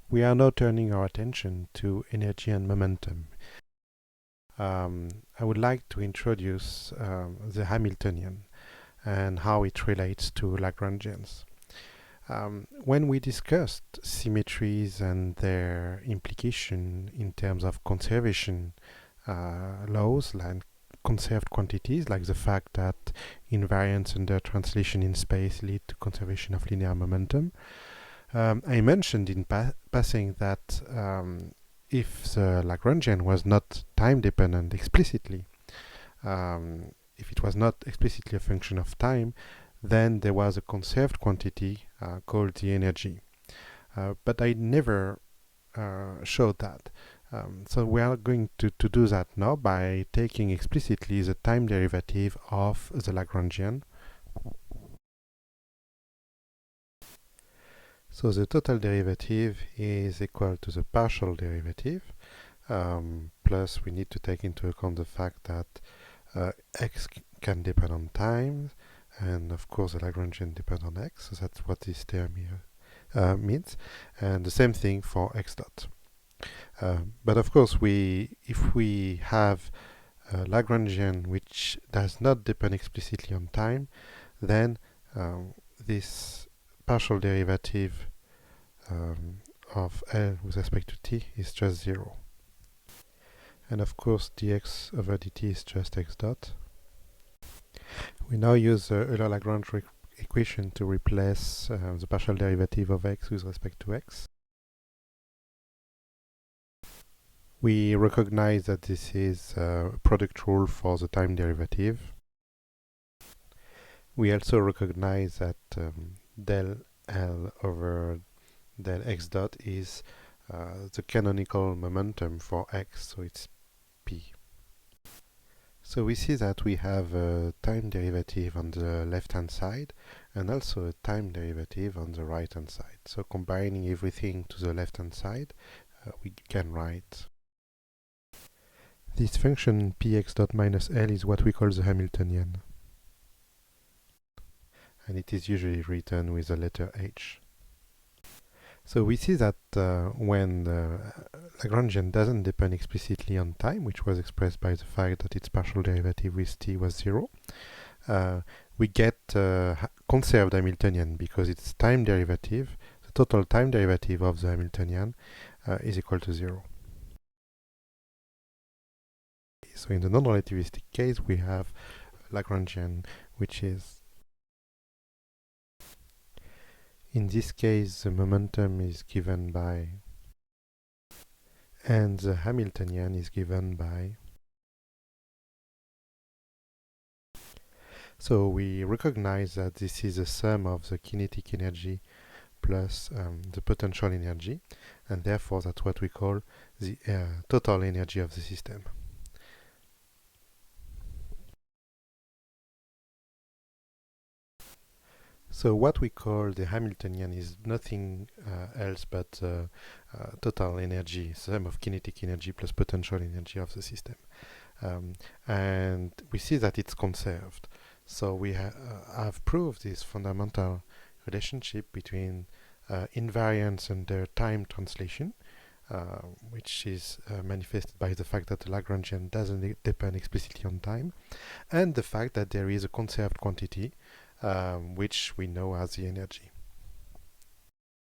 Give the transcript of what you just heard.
We are now turning our attention to energy and momentum. I would like to introduce the Hamiltonian and how it relates to Lagrangians. When we discussed symmetries and their implication in terms of conservation laws, like conserved quantities, like the fact that invariance under translation in space lead to conservation of linear momentum, I mentioned in passing that if the Lagrangian was not time-dependent explicitly, if it was not explicitly a function of time, then there was a conserved quantity called the energy. But I never showed that. So we are going to do that now by taking explicitly the time derivative of the Lagrangian. So the total derivative is equal to the partial derivative, plus we need to take into account the fact that x can depend on time, and of course the Lagrangian depends on x, so that's what this term here means, and the same thing for x dot. But of course, if we have a Lagrangian which does not depend explicitly on time, then this partial derivative of L with respect to t is just 0. And of course, dx over dt is just x dot. We now use the Euler-Lagrange equation to replace the partial derivative of x with respect to x. We recognize that this is a product rule for the time derivative. We also recognize that del L over del x dot is the canonical momentum for x, so it's p. So we see that we have a time derivative on the left-hand side and also a time derivative on the right-hand side. So combining everything to the left-hand side, we can write this function px dot minus L is what we call the Hamiltonian. And it is usually written with the letter h. So we see that when the Lagrangian doesn't depend explicitly on time, which was expressed by the fact that its partial derivative with t was 0, we get conserved Hamiltonian because its time derivative, the total time derivative of the Hamiltonian, is equal to 0. So in the non-relativistic case, we have Lagrangian, which is, in this case, the momentum is given by, and the Hamiltonian is given by. So we recognize that this is a sum of the kinetic energy plus the potential energy, and therefore that's what we call the total energy of the system. So what we call the Hamiltonian is nothing else but total energy, sum of kinetic energy plus potential energy of the system. And we see that it's conserved. So we have proved this fundamental relationship between invariance under time translation, which is manifested by the fact that the Lagrangian doesn't depend explicitly on time, and the fact that there is a conserved quantity which we know as the energy.